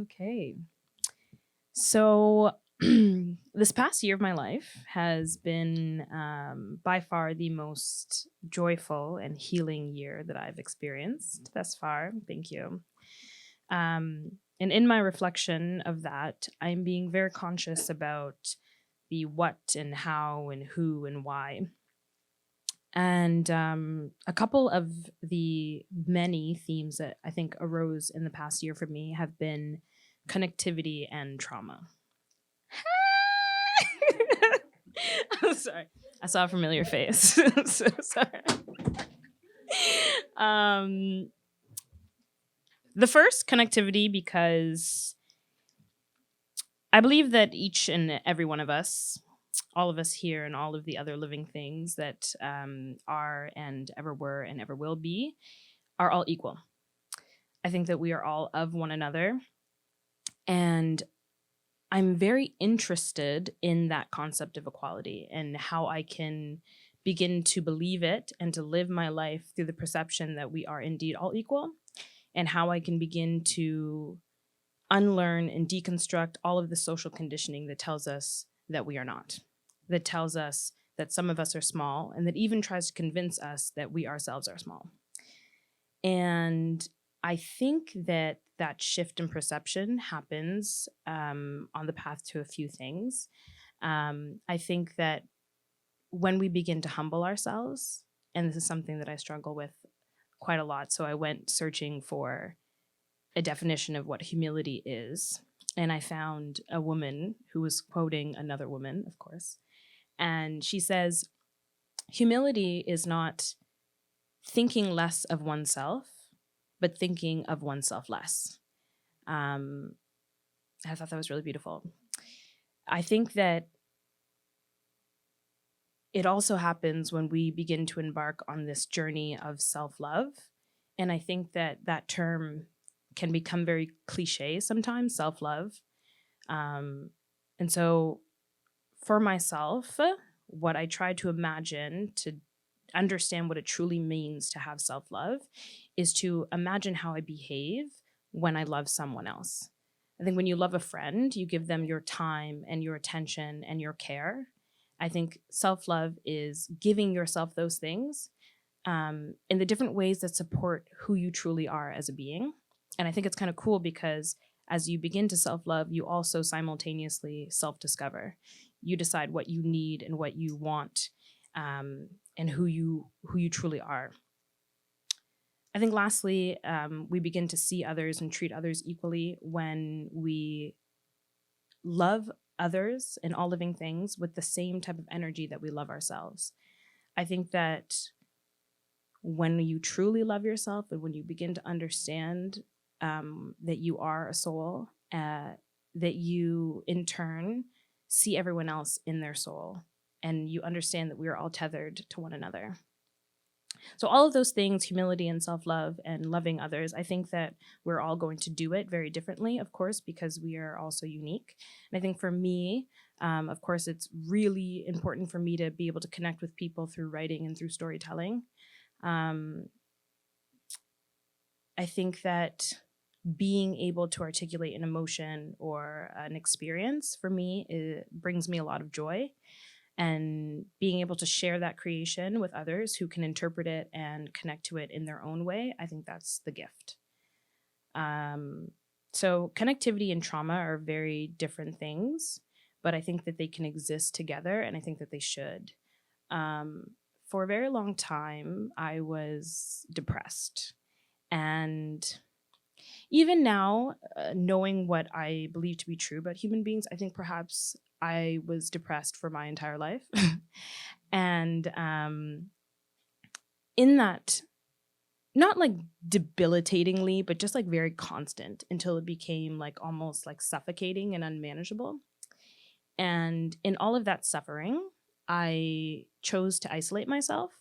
Okay. So this past year of my life has been by far the most joyful and healing year that I've experienced thus far. Thank you. And in my reflection of that, I'm being very conscious about the what and how and who and why. And a couple of the many themes that I think arose in the past year for me have been connectivity and trauma. I'm sorry. I saw a familiar face. I'm so sorry. The first, connectivity, because I believe that each and every one of us, all of us here and all of the other living things that are and ever were and ever will be, are all equal. I think that we are all of one another. And I'm very interested in that concept of equality and how I can begin to believe it and to live my life through the perception that we are indeed all equal, and how I can begin to unlearn and deconstruct all of the social conditioning that tells us that we are not, that tells us that some of us are small, and that even tries to convince us that we ourselves are small. And I think that that shift in perception happens on the path to a few things. I think that when we begin to humble ourselves, and this is something that I struggle with quite a lot, so I went searching for a definition of what humility is, and I found a woman who was quoting another woman, of course, and she says, humility is not thinking less of oneself, but thinking of oneself less. I thought that was really beautiful. I think that it also happens when we begin to embark on this journey of self-love. And I think that that term can become very cliche sometimes, self-love. And so for myself, what I try to imagine to understand what it truly means to have self-love is to imagine how I behave when I love someone else. I think when you love a friend, you give them your time and your attention and your care. I think self-love is giving yourself those things in the different ways that support who you truly are as a being. And I think it's kind of cool because as you begin to self-love, you also simultaneously self-discover. You decide what you need and what you want, and who you truly are. I think lastly, we begin to see others and treat others equally when we love others and all living things with the same type of energy that we love ourselves. I think that when you truly love yourself and when you begin to understand that you are a soul, that you in turn see everyone else in their soul, and you understand that we are all tethered to one another. So all of those things, humility and self-love and loving others, I think that we're all going to do it very differently, of course, because we are all so unique. And I think for me, of course, it's really important for me to be able to connect with people through writing and through storytelling. I think that being able to articulate an emotion or an experience for me, it brings me a lot of joy. And being able to share that creation with others who can interpret it and connect to it in their own way, I think that's the gift. So connectivity and trauma are very different things, but I think that they can exist together, and I think that they should. For a very long time, I was depressed. And even now, knowing what I believe to be true about human beings, I think perhaps I was depressed for my entire life. And in that, not like debilitatingly, but just like very constant until it became like almost like suffocating and unmanageable. And in all of that suffering, I chose to isolate myself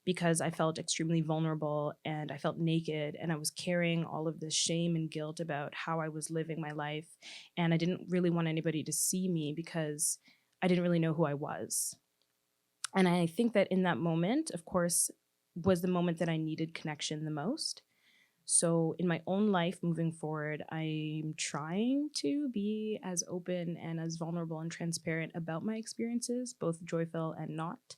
because I felt extremely vulnerable and I felt naked, and I was carrying all of this shame and guilt about how I was living my life. And I didn't really want anybody to see me because I didn't really know who I was. And I think that in that moment, of course, was the moment that I needed connection the most. So in my own life moving forward, I'm trying to be as open and as vulnerable and transparent about my experiences, both joyful and not.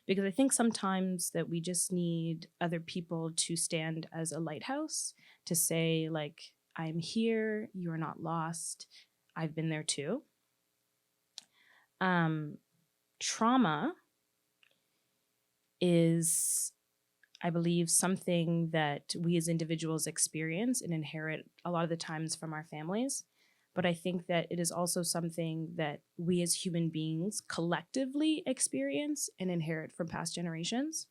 Because I think sometimes that we just need other people to stand as a lighthouse to say, like, I'm here, you're not lost, I've been there too. Trauma is, I believe, something that we as individuals experience and inherit a lot of the times from our families. But I think that it is also something that we as human beings collectively experience and inherit from past generations.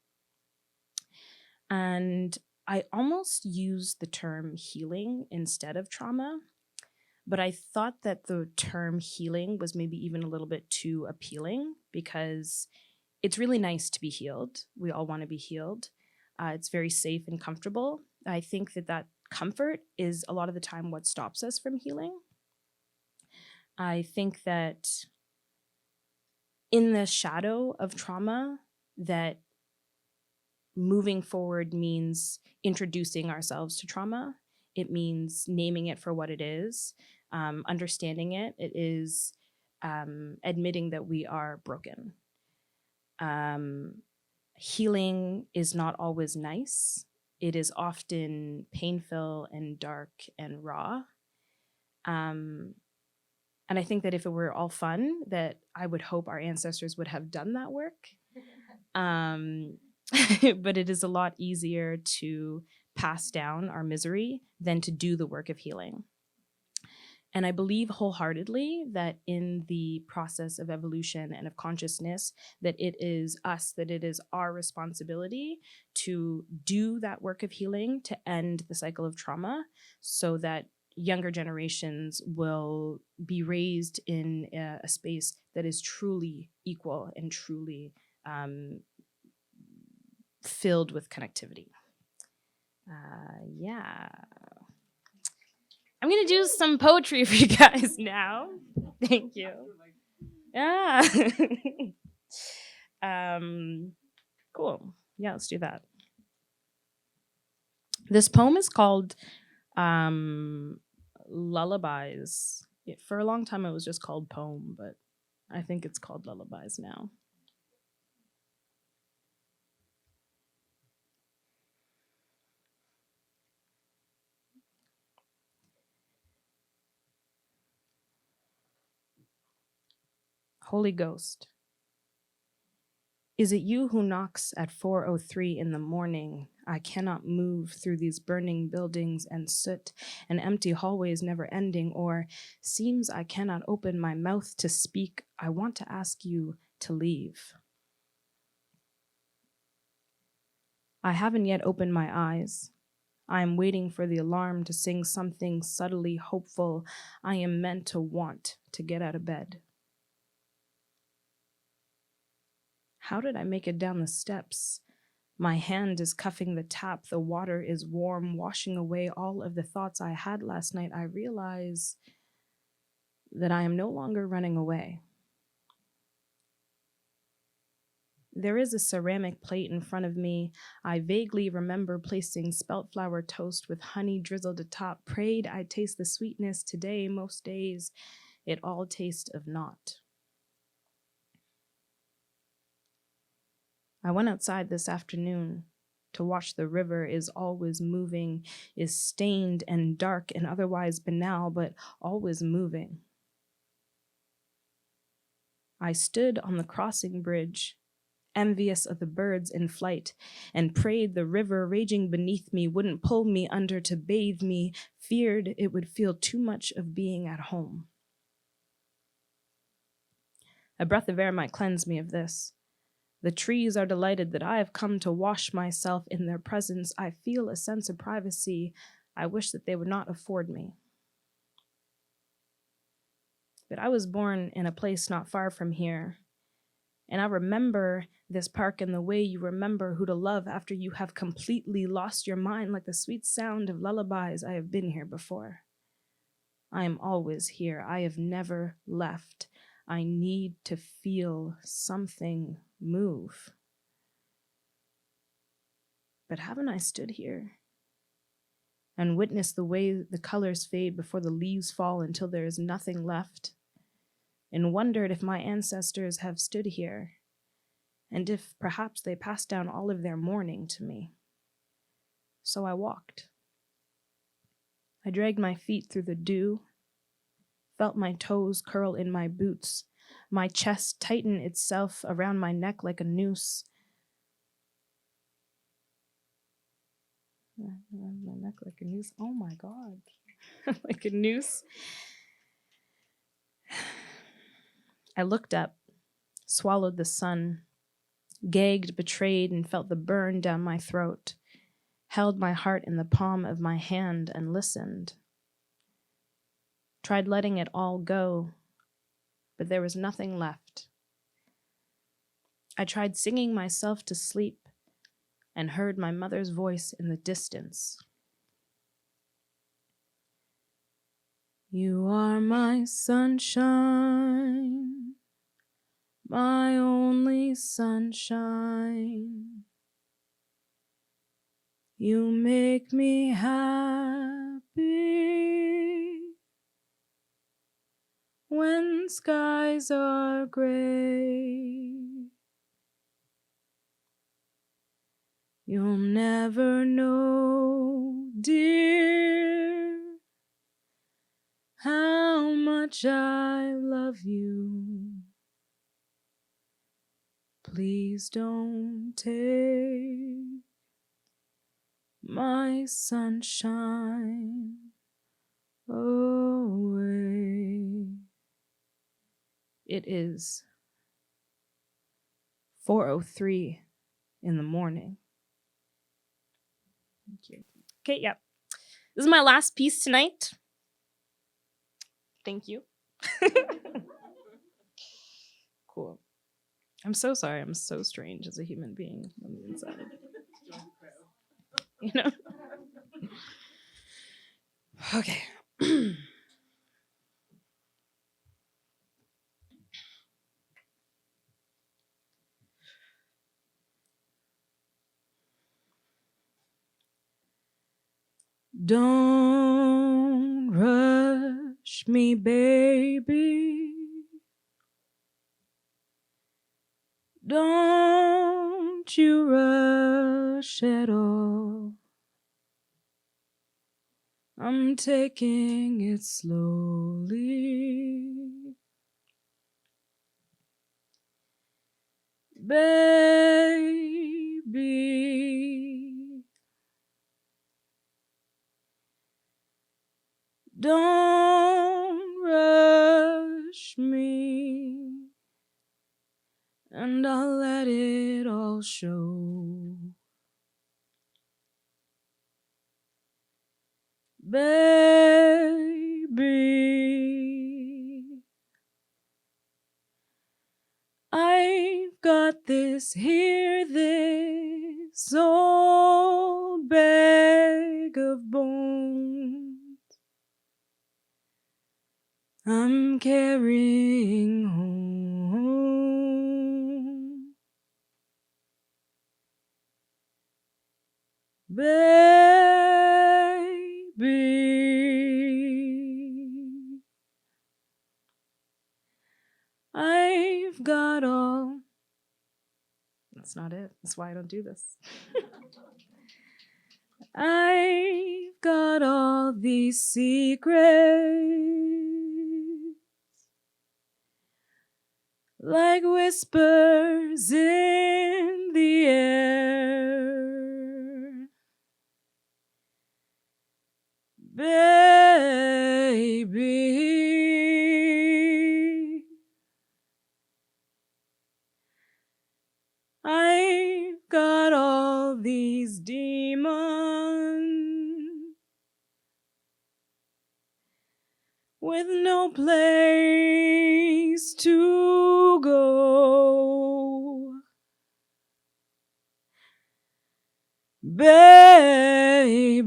And I almost use the term healing instead of trauma, but I thought that the term healing was maybe even a little bit too appealing because it's really nice to be healed. We all want to be healed. It's very safe and comfortable. I think that that comfort is a lot of the time what stops us from healing. I think that in the shadow of trauma, that moving forward means introducing ourselves to trauma. It means naming it for what it is, understanding it. It is admitting that we are broken. Healing is not always nice. It is often painful and dark and raw. And I think that if it were all fun, that I would hope our ancestors would have done that work. But it is a lot easier to pass down our misery than to do the work of healing. And I believe wholeheartedly that in the process of evolution and of consciousness, that it is us, that it is our responsibility to do that work of healing, to end the cycle of trauma, so that younger generations will be raised in a space that is truly equal and truly filled with connectivity. Yeah. I'm going to do some poetry for you guys now. Thank you. Yeah. Cool. Yeah, let's do that. This poem is called Lullabies. For a long time, it was just called Poem, but I think it's called Lullabies now. Holy Ghost, is it you who knocks at 4:03 in the morning? I cannot move through these burning buildings and soot and empty hallways never ending, or seems I cannot open my mouth to speak. I want to ask you to leave. I haven't yet opened my eyes. I am waiting for the alarm to sing something subtly hopeful. I am meant to want to get out of bed. How did I make it down the steps? My hand is cuffing the tap. The water is warm, washing away all of the thoughts I had last night. I realize that I am no longer running away. There is a ceramic plate in front of me. I vaguely remember placing spelt flour toast with honey drizzled atop. Prayed I'd taste the sweetness. Today, most days, it all tastes of naught. I went outside this afternoon to watch the river. Is always moving, is stained and dark and otherwise banal, but always moving. I stood on the crossing bridge, envious of the birds in flight, and prayed the river raging beneath me wouldn't pull me under to bathe me, feared it would feel too much of being at home. A breath of air might cleanse me of this. The trees are delighted that I have come to wash myself in their presence. I feel a sense of privacy I wish that they would not afford me. But I was born in a place not far from here, and I remember this park in the way you remember who to love after you have completely lost your mind, like the sweet sound of lullabies. I have been here before. I am always here. I have never left. I need to feel something move. But haven't I stood here and witness the way the colors fade before the leaves fall until there is nothing left, and wondered if my ancestors have stood here, and if perhaps they passed down all of their mourning to me. So I walked. I dragged my feet through the dew, felt my toes curl in my boots, my chest tighten itself around my neck like a noose. Around my neck like a noose. Oh my God. Like a noose. I looked up, swallowed the sun, gagged, betrayed, and felt the burn down my throat, held my heart in the palm of my hand and listened. Tried letting it all go, but there was nothing left. I tried singing myself to sleep and heard my mother's voice in the distance. You are my sunshine, my only sunshine. You make me happy when skies are gray. You'll never know, dear, how much I love you. Please don't take my sunshine away. It is 4:03 in the morning. Thank you. Okay, yeah. This is my last piece tonight. Thank you. Cool. I'm so sorry. I'm so strange as a human being on the inside. You know? Okay. Don't rush me, baby. Don't you rush at all. I'm taking it slowly. Baby, don't rush me, and I'll let it all show. Baby, I've got this here, this old bag of bones I'm carrying home. Baby, I've got all. That's not it. That's why I don't do this. I've got all these secrets, like whispers in the air. Baby, I've got all these demons with no place to go. Baby,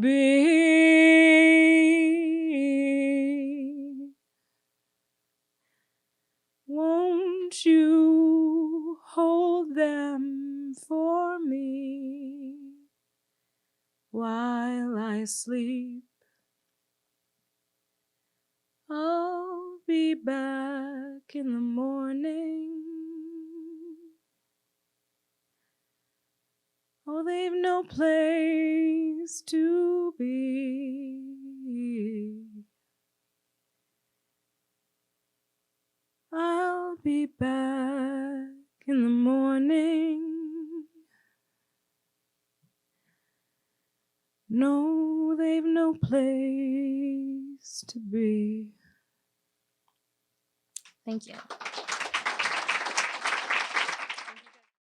won't you hold them for me while I sleep be back in the morning. Oh, they've no place to be. I'll be back in the morning. No, they've no place to be. Thank you.